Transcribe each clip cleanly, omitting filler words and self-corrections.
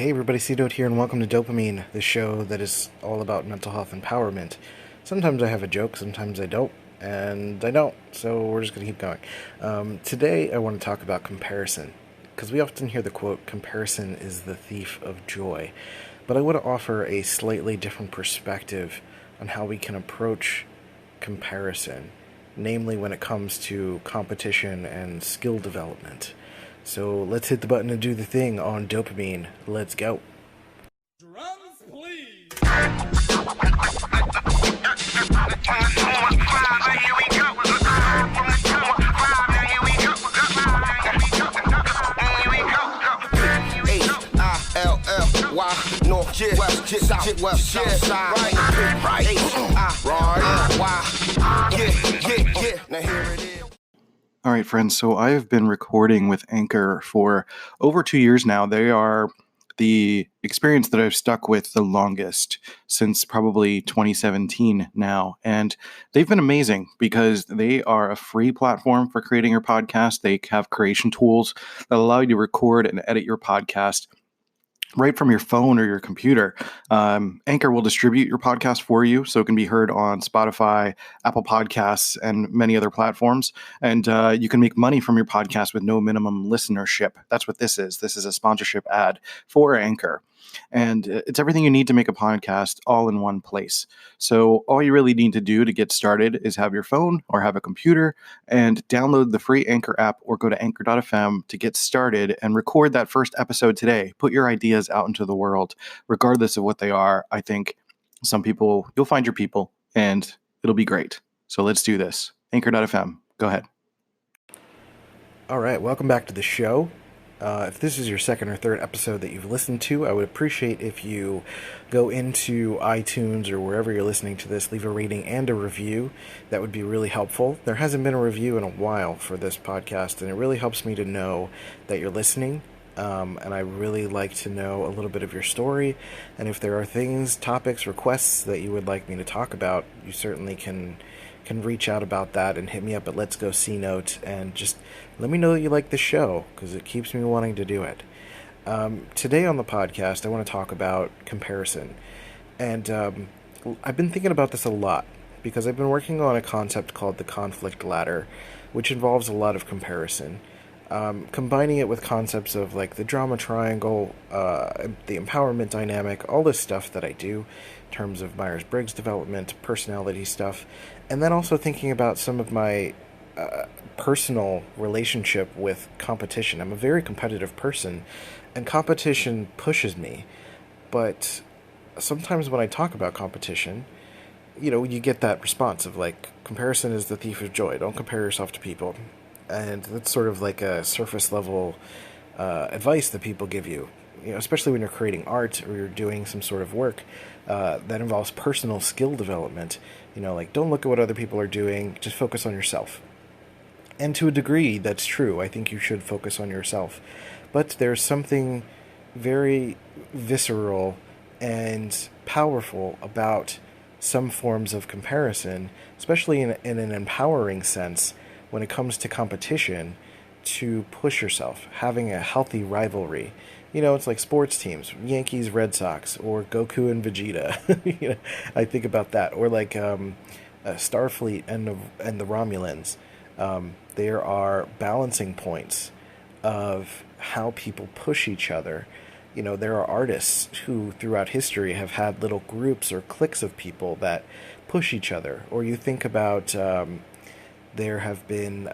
Hey everybody, C.Note here, and welcome to DOPEamine, the show that is all about mental health empowerment. Sometimes I have a joke, sometimes I don't, and I don't, so we're just going to keep going. Today I want to talk about comparison, because we often hear the quote, comparison is the thief of joy, but I want to offer a slightly different perspective on how we can approach comparison, namely when it comes to competition and skill development. So let's hit the button and do the thing on DOPEamine. Let's go. Drums, please. All right, friends, so I have been recording with Anchor for over 2 years now. They are the experience that I've stuck with the longest, since probably 2017 now. And they've been amazing because they are a free platform for creating your podcast. They have creation tools that allow you to record and edit your podcast right from your phone or your computer. Anchor will distribute your podcast for you, so it can be heard on Spotify, Apple Podcasts, and many other platforms. And you can make money from your podcast with no minimum listenership. That's what this is. This is a sponsorship ad for Anchor. And it's everything you need to make a podcast all in one place. So all you really need to do to get started is have your phone or have a computer and download the free Anchor app or go to anchor.fm to get started and record that first episode today. Put your ideas out into the world, regardless of what they are. I think some people, you'll find your people and it'll be great. So let's do this. Anchor.fm. Go ahead. All right, welcome back to the show. If this is your second or third episode that you've listened to, I would appreciate if you go into iTunes or wherever you're listening to this, leave a rating and a review. That would be really helpful. There hasn't been a review in a while for this podcast, and it really helps me to know that you're listening. And I really like to know a little bit of your story. And if there are things, topics, requests that you would like me to talk about, you certainly can reach out about that and hit me up at Let's Go C.Note and just let me know that you like the show, because it keeps me wanting to do it. Today on the podcast, I want to talk about comparison. And I've been thinking about this a lot because I've been working on a concept called the conflict ladder, which involves a lot of comparison. Combining it with concepts of like the drama triangle, the empowerment dynamic, all this stuff that I do in terms of Myers-Briggs development, personality stuff, and then also thinking about some of my personal relationship with competition. I'm a very competitive person, and competition pushes me, but sometimes when I talk about competition, you get that response of like, comparison is the thief of joy, don't compare yourself to people. And that's sort of like a surface level advice that people give you, especially when you're creating art or you're doing some sort of work that involves personal skill development. Like, don't look at what other people are doing, just focus on yourself. And to a degree, that's true. I think you should focus on yourself. But there's something very visceral and powerful about some forms of comparison, especially in an empowering sense, when it comes to competition, to push yourself, having a healthy rivalry. It's like sports teams, Yankees, Red Sox, or Goku and Vegeta. I think about that. Or like Starfleet and the Romulans. There are balancing points of how people push each other. There are artists who throughout history have had little groups or cliques of people that push each other. Or you think about there have been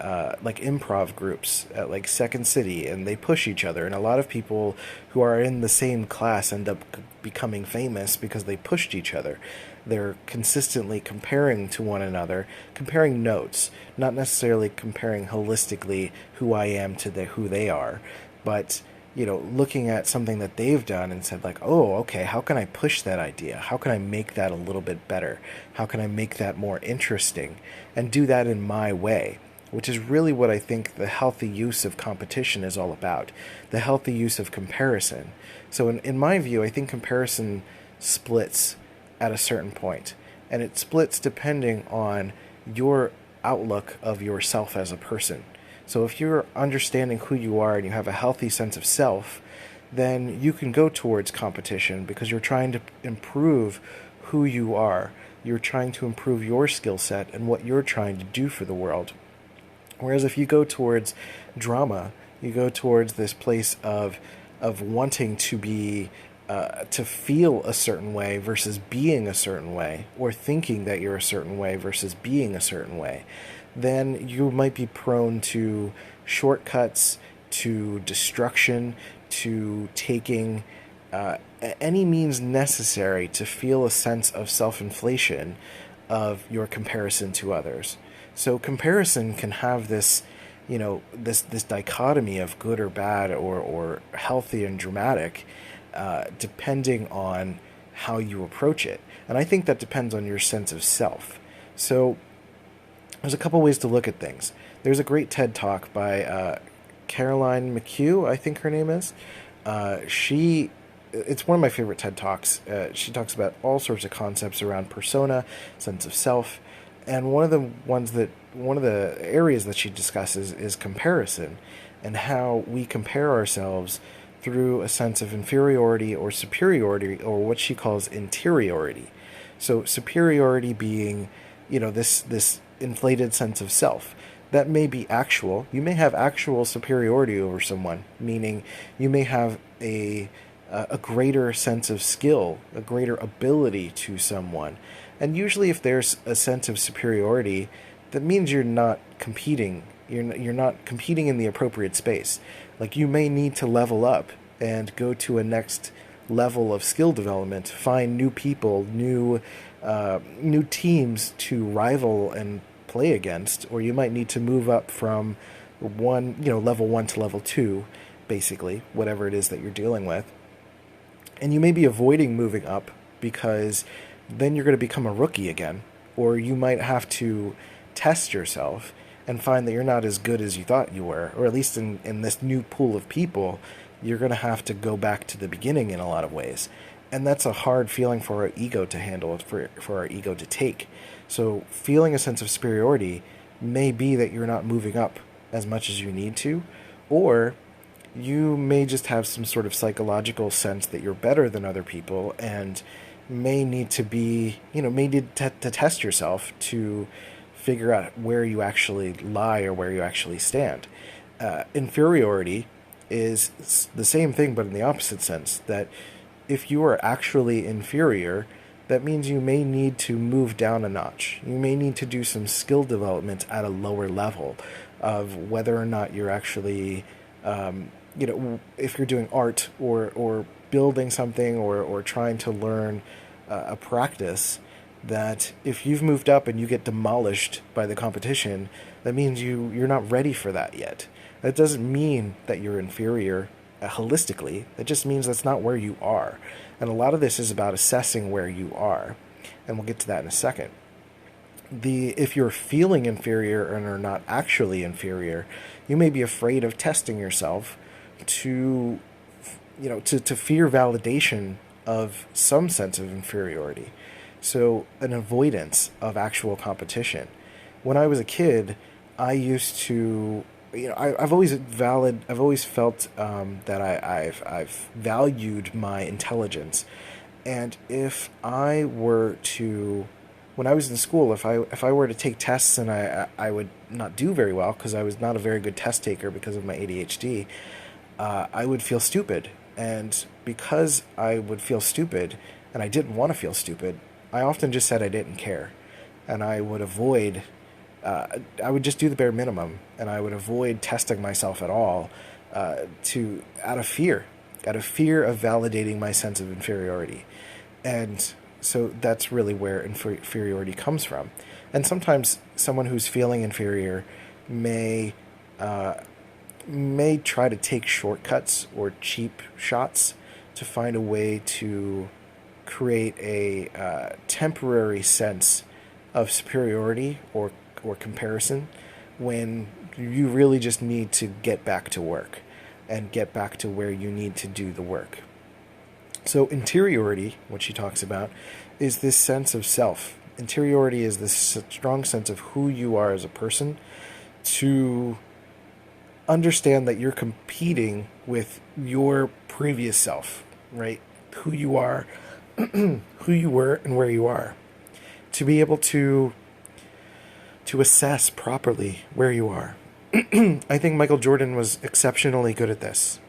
like improv groups at like Second City, and they push each other. And a lot of people who are in the same class end up becoming famous because they pushed each other. They're consistently comparing to one another, comparing notes, not necessarily comparing holistically who I am to who they are, but looking at something that they've done and said like, oh, okay, how can I push that idea? How can I make that a little bit better? How can I make that more interesting? And do that in my way, which is really what I think the healthy use of competition is all about, the healthy use of comparison. So in my view, I think comparison splits at a certain point, and it splits depending on your outlook of yourself as a person. So if you're understanding who you are and you have a healthy sense of self, then you can go towards competition because you're trying to improve who you are. You're trying to improve your skill set and what you're trying to do for the world. Whereas if you go towards drama, you go towards this place of wanting to be to feel a certain way versus being a certain way, or thinking that you're a certain way versus being a certain way, then you might be prone to shortcuts, to destruction, to taking any means necessary to feel a sense of self-inflation of your comparison to others. So comparison can have this, this dichotomy of good or bad, or healthy and dramatic, depending on how you approach it. And I think that depends on your sense of self. So there's a couple ways to look at things. There's a great TED Talk by Caroline McHugh, I think her name is. It's one of my favorite TED Talks. She talks about all sorts of concepts around persona, sense of self, and one of the areas that she discusses is comparison, and how we compare ourselves through a sense of inferiority or superiority, or what she calls interiority. So superiority being, this inflated sense of self. That may be actual. You may have actual superiority over someone, meaning you may have a greater sense of skill, a greater ability to someone. And usually if there's a sense of superiority, that means you're not competing. You're not competing in the appropriate space. Like, you may need to level up and go to a next level of skill development, find new people, new teams to rival and play against, or you might need to move up from level 1 to level 2, basically, whatever it is that you're dealing with. And you may be avoiding moving up because then you're going to become a rookie again, or you might have to test yourself and find that you're not as good as you thought you were, or at least in this new pool of people, you're going to have to go back to the beginning in a lot of ways. And that's a hard feeling for our ego to handle, for our ego to take. So feeling a sense of superiority may be that you're not moving up as much as you need to, or you may just have some sort of psychological sense that you're better than other people, and may need to to test yourself to figure out where you actually lie or where you actually stand. Inferiority is the same thing, but in the opposite sense, that if you are actually inferior, that means you may need to move down a notch. You may need to do some skill development at a lower level of whether or not you're actually, if you're doing art or building something or trying to learn a practice, that if you've moved up and you get demolished by the competition, that means you're not ready for that yet. That doesn't mean that you're inferior holistically. It just means that's not where you are. And a lot of this is about assessing where you are. And we'll get to that in a second. If you're feeling inferior and are not actually inferior, you may be afraid of testing yourself to fear validation of some sense of inferiority. So an avoidance of actual competition. When I was a kid, I used to, I've always felt that I've valued my intelligence, and if I were to, when I was in school, if I were to take tests and I would not do very well because I was not a very good test taker because of my ADHD, I would feel stupid, and because I would feel stupid and I didn't want to feel stupid, I often just said I didn't care, and I would avoid. I would just do the bare minimum, and I would avoid testing myself at all, out of fear of validating my sense of inferiority, and so that's really where inferiority comes from. And sometimes someone who's feeling inferior may try to take shortcuts or cheap shots to find a way to create a temporary sense of superiority or comparison, when you really just need to get back to work and get back to where you need to do the work. So interiority, what she talks about, is this sense of self. Interiority is this strong sense of who you are as a person, to understand that you're competing with your previous self, right? Who you are, who you were, and where you are. To be able to assess properly where you are. I think Michael Jordan was exceptionally good at this.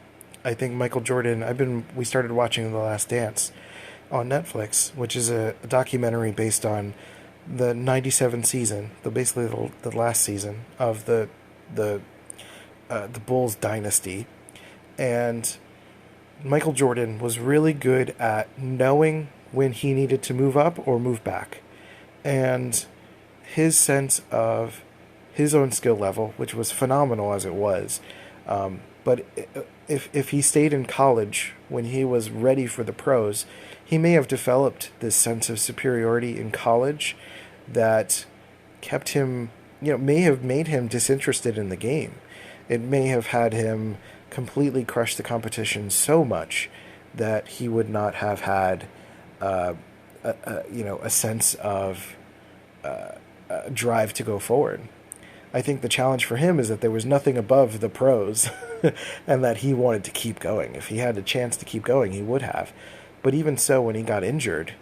I think Michael Jordan, we started watching The Last Dance on Netflix, which is a documentary based on the 97 season, basically the last season of the Bulls dynasty. And Michael Jordan was really good at knowing when he needed to move up or move back. And his sense of his own skill level, which was phenomenal as it was, but if he stayed in college when he was ready for the pros, he may have developed this sense of superiority in college that kept him, may have made him disinterested in the game. It may have had him completely crush the competition so much that he would not have had, a sense of drive to go forward. I think the challenge for him is that there was nothing above the pros and that he wanted to keep going. If he had a chance to keep going, he would have. But even so, when he got injured,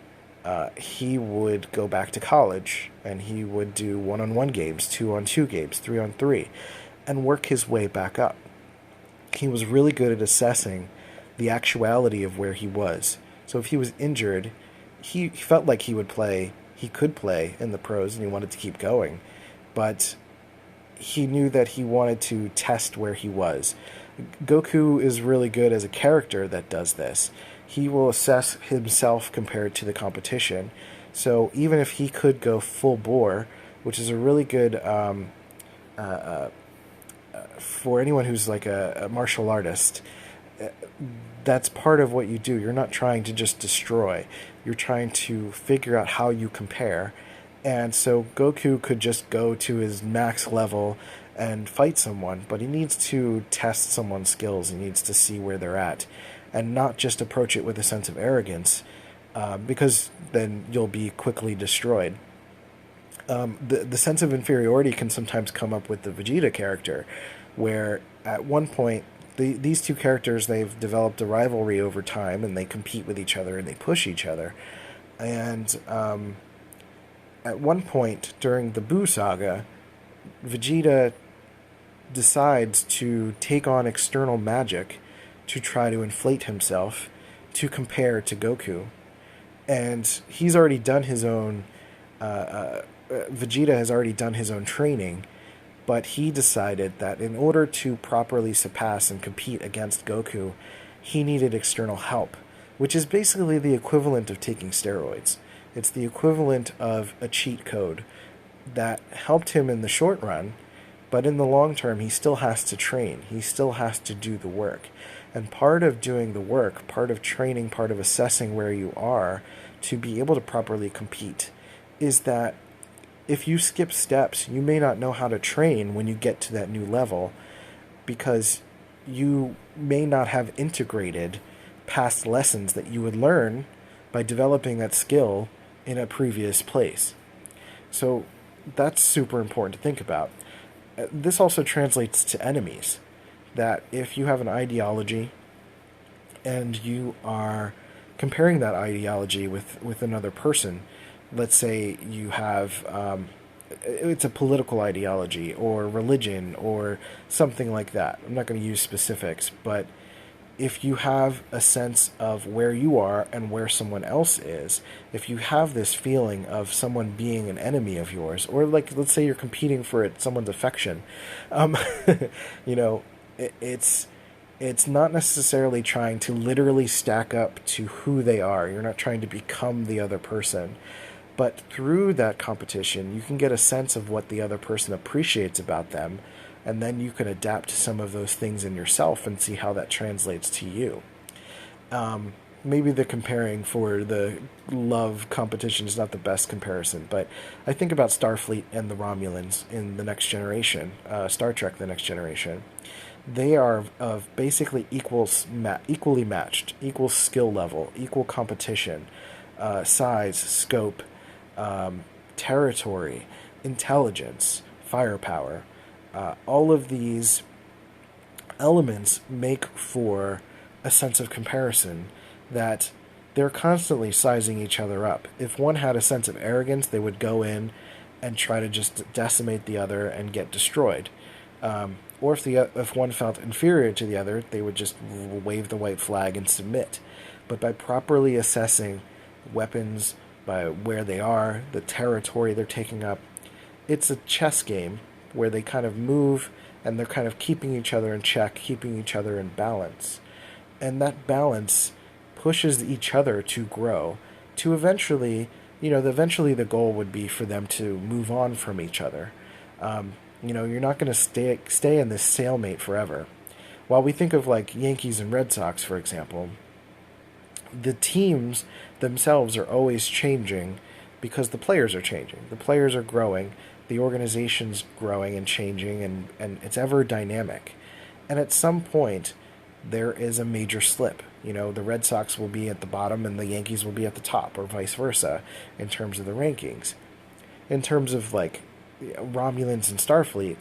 he would go back to college and he would do one-on-one games, two-on-two games, three-on-three, and work his way back up. He was really good at assessing the actuality of where he was. So if he was injured, he felt like he could play in the pros and he wanted to keep going. But he knew that he wanted to test where he was. Goku is really good as a character that does this. He will assess himself compared to the competition. So even if he could go full bore, which is a really good for anyone who's like a martial artist, that's part of what you do. You're not trying to just destroy. You're trying to figure out how you compare. And so Goku could just go to his max level and fight someone, but he needs to test someone's skills. He needs to see where they're at and not just approach it with a sense of arrogance, because then you'll be quickly destroyed. The sense of inferiority can sometimes come up with the Vegeta character, where at one point these two characters, they've developed a rivalry over time and they compete with each other and they push each other. And at one point during the Buu saga, Vegeta decides to take on external magic to try to inflate himself to compare to Goku. And he's already done his own, Vegeta has already done his own training, but he decided that in order to properly surpass and compete against Goku, he needed external help, which is basically the equivalent of taking steroids. It's the equivalent of a cheat code that helped him in the short run, but in the long term, he still has to train. He still has to do the work. And part of doing the work, part of training, part of assessing where you are to be able to properly compete is that if you skip steps, you may not know how to train when you get to that new level because you may not have integrated past lessons that you would learn by developing that skill in a previous place. So that's super important to think about. This also translates to enemies, that if you have an ideology and you are comparing that ideology with another person, let's say you have, it's a political ideology or religion or something like that. I'm not going to use specifics, but if you have a sense of where you are and where someone else is, if you have this feeling of someone being an enemy of yours, or like, let's say you're competing for someone's affection, you know, it's not necessarily trying to literally stack up to who they are. You're not trying to become the other person. But through that competition, you can get a sense of what the other person appreciates about them, and then you can adapt some of those things in yourself and see how that translates to you. Maybe the comparing for the love competition is not the best comparison, but I think about Starfleet and the Romulans in The Next Generation, Star Trek The Next Generation. They are of basically equally matched, equal skill level, equal competition, size, scope, territory, intelligence, firepower. All of these elements make for a sense of comparison that they're constantly sizing each other up. If one had a sense of arrogance, they would go in and try to just decimate the other and get destroyed. Or if one felt inferior to the other, they would just wave the white flag and submit. But by properly assessing weapons, by where they are, the territory they're taking up, it's a chess game where they kind of move and they're kind of keeping each other in check, keeping each other in balance. And that balance pushes each other to grow, to eventually, eventually the goal would be for them to move on from each other. You're not going to stay in this stalemate forever. While we think of like Yankees and Red Sox, for example, the teams themselves are always changing because the players are changing. The players are growing, the organization's growing and changing, and it's ever dynamic. And at some point, there is a major slip. The Red Sox will be at the bottom and the Yankees will be at the top, or vice versa, in terms of the rankings. In terms of like Romulans and Starfleet,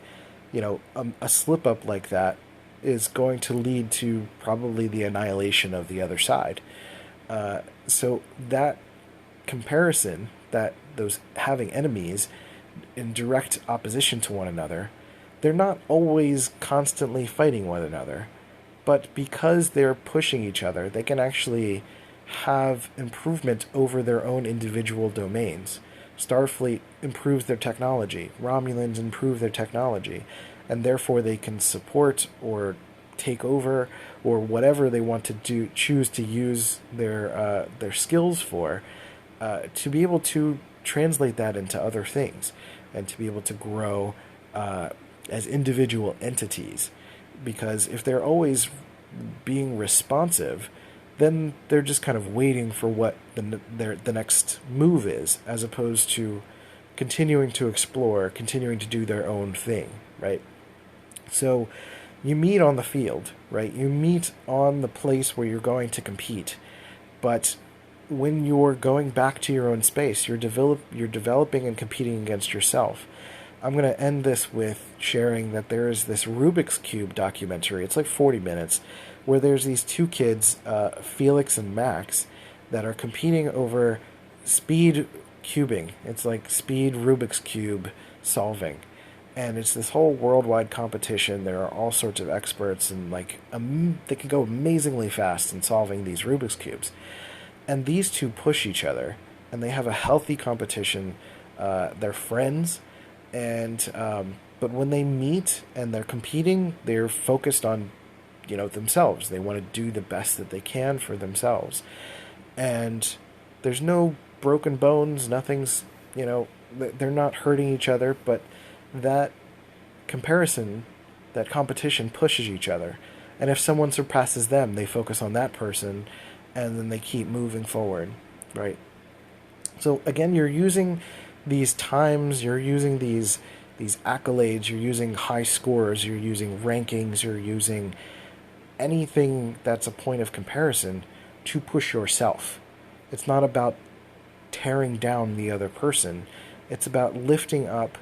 a slip up like that is going to lead to probably the annihilation of the other side. So that comparison, that those having enemies in direct opposition to one another, they're not always constantly fighting one another. But because they're pushing each other, they can actually have improvement over their own individual domains. Starfleet improves their technology, Romulans improve their technology, and therefore they can support or take over or whatever they want to choose to use their skills for, to be able to translate that into other things and to be able to grow as individual entities. Because if they're always being responsive, then they're just kind of waiting for what the next move is, as opposed to continuing to explore, continuing to do their own thing, right? So you meet on the field, right? You meet on the place where you're going to compete, but when you're going back to your own space, you're developing and competing against yourself. I'm going to end this with sharing that there is this Rubik's Cube documentary. It's like 40 minutes, where there's these two kids, Felix and Max, that are competing over speed cubing. It's like speed Rubik's Cube solving. And it's this whole worldwide competition. There are all sorts of experts, and they can go amazingly fast in solving these Rubik's Cubes. And these two push each other, and they have a healthy competition. They're friends. And but when they meet and they're competing, they're focused on themselves. They want to do the best that they can for themselves, and there's no broken bones. Nothing's they're not hurting each other. But that comparison, that competition, pushes each other, and if someone surpasses them, they focus on that person, and then they keep moving forward, right? So again, you're using these times, you're using these accolades, you're using high scores, you're using rankings, you're using anything that's a point of comparison to push yourself. It's not about tearing down the other person. It's about lifting up,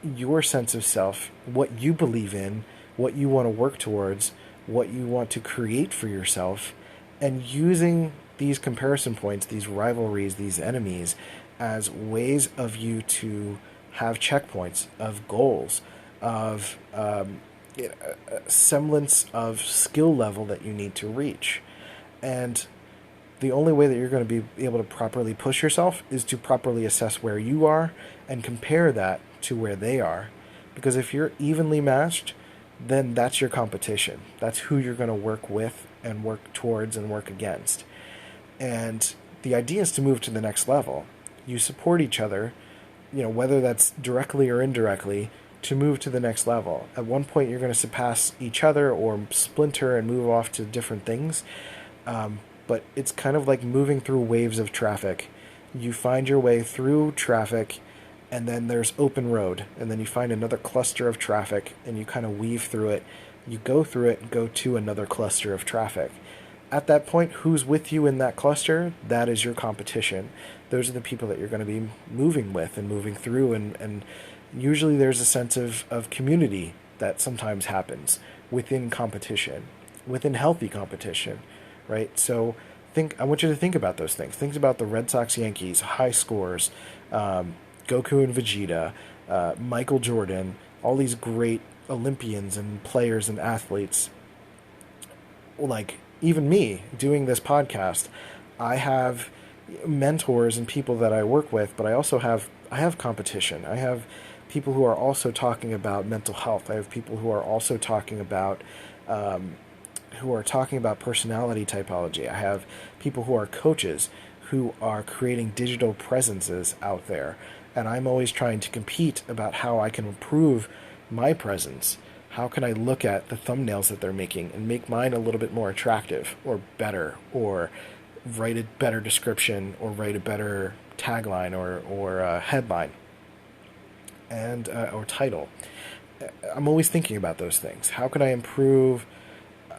your sense of self, what you believe in, what you want to work towards, what you want to create for yourself, and using these comparison points, these rivalries, these enemies, as ways of you to have checkpoints, of goals, of a semblance of skill level that you need to reach. And the only way that you're going to be able to properly push yourself is to properly assess where you are and compare that to where they are. Because if you're evenly matched, then that's your competition. That's who you're going to work with and work towards and work against. And the idea is to move to the next level. You support each other, whether that's directly or indirectly, to move to the next level. At one point, you're going to surpass each other or splinter and move off to different things. But it's kind of like moving through waves of traffic. You find your way through traffic, and then there's open road, and then you find another cluster of traffic, and you kind of weave through it. You go through it and go to another cluster of traffic. At that point, who's with you in that cluster? That is your competition. Those are the people that you're going to be moving with and moving through, and usually there's a sense of community that sometimes happens within competition, within healthy competition, right? So I want you to think about those things. Think about the Red Sox Yankees, high scores, Goku and Vegeta, Michael Jordan, all these great Olympians and players and athletes. Like, even me doing this podcast, I have mentors and people that I work with, but I have competition. I have people who are also talking about mental health. I have people who are also talking about personality typology. I have people who are coaches who are creating digital presences out there, and I'm always trying to compete about how I can improve my presence. How can I look at the thumbnails that they're making and make mine a little bit more attractive or better, or write a better description, or write a better tagline or headline and or title. I'm always thinking about those things. How can I improve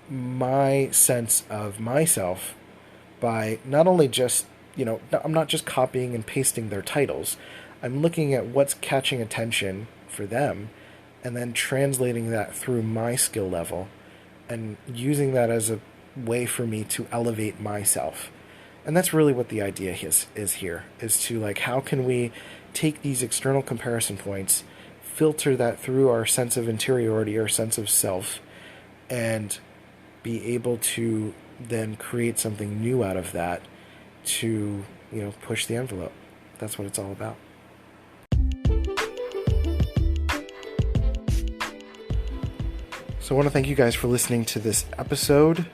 my sense of myself by not only just, I'm not just copying and pasting their titles. I'm looking at what's catching attention for them and then translating that through my skill level and using that as a way for me to elevate myself. And that's really what the idea is here, is to, like, how can we take these external comparison points, filter that through our sense of interiority, our sense of self, and be able to then create something new out of that to, push the envelope. That's what it's all about. So I want to thank you guys for listening to this episode.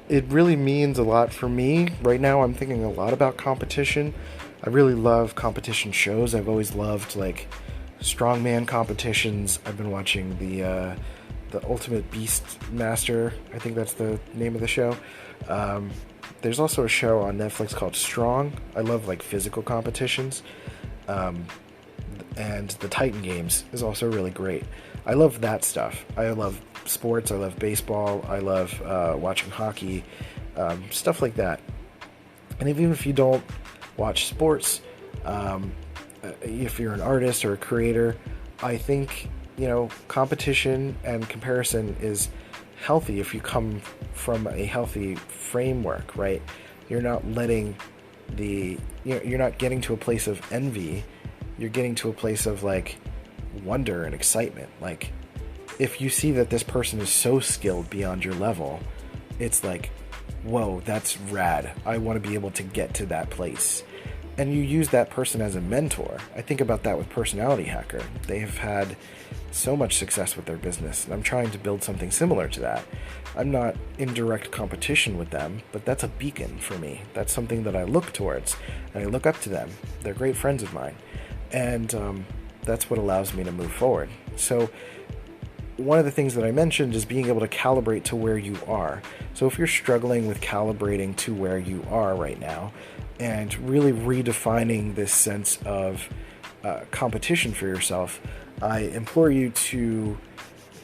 It really means a lot for me. Right now I'm thinking a lot about competition. I really love competition shows. I've always loved, like, strongman competitions. I've been watching the Ultimate Beast Master. I think that's the name of the show. There's also a show on Netflix called Strong. I love, like, physical competitions. And the Titan Games is also really great. I love that stuff. I love sports. I love baseball. I love watching hockey, stuff like that. And even if you don't watch sports, if you're an artist or a creator, I think, competition and comparison is healthy if you come from a healthy framework, right? You're not you're not getting to a place of envy. You're getting to a place of, like, wonder and excitement. Like, if you see that this person is so skilled beyond your level, it's like, whoa, that's rad. I want to be able to get to that place. And you use that person as a mentor. I think about that with Personality Hacker. They have had so much success with their business, and I'm trying to build something similar to that. I'm not in direct competition with them, but that's a beacon for me. That's something that I look towards, and I look up to them. They're great friends of mine. And that's what allows me to move forward. So one of the things that I mentioned is being able to calibrate to where you are. So if you're struggling with calibrating to where you are right now and really redefining this sense of competition for yourself, I implore you to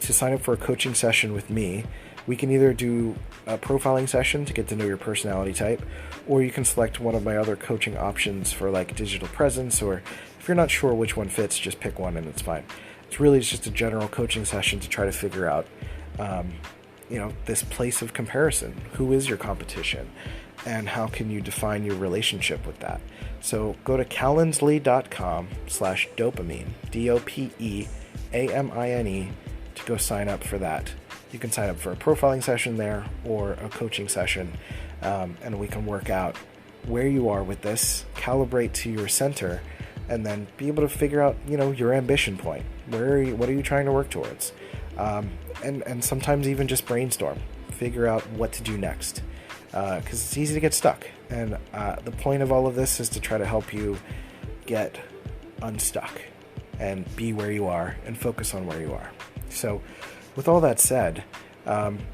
sign up for a coaching session with me. We can either do a profiling session to get to know your personality type, or you can select one of my other coaching options for, like, digital presence, or if you're not sure which one fits, just pick one and it's fine. It's really just a general coaching session to try to figure out, this place of comparison. Who is your competition? And how can you define your relationship with that? So go to calendly.com/DOPEamine, DOPEamine, to go sign up for that. You can sign up for a profiling session there or a coaching session, and we can work out where you are with this, calibrate to your center, and then be able to figure out, your ambition point. What are you trying to work towards? And sometimes even just brainstorm, figure out what to do next, because it's easy to get stuck. And the point of all of this is to try to help you get unstuck and be where you are and focus on where you are. So with all that said,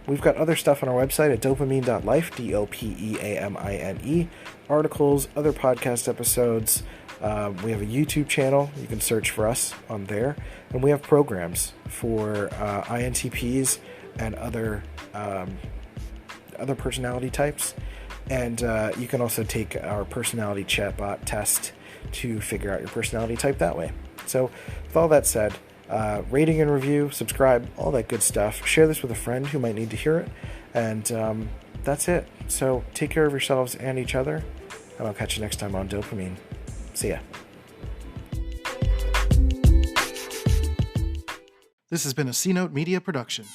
we've got other stuff on our website at dopeamine.life, DOPEAMINE, articles, other podcast episodes. We have a YouTube channel. You can search for us on there. And we have programs for INTPs and other personality types. And you can also take our personality chatbot test to figure out your personality type that way. So with all that said, Rating and review, subscribe, all that good stuff. Share this with a friend who might need to hear it. And that's it. So take care of yourselves and each other. And I'll catch you next time on DOPEamine. See ya. This has been a C.Note Media production.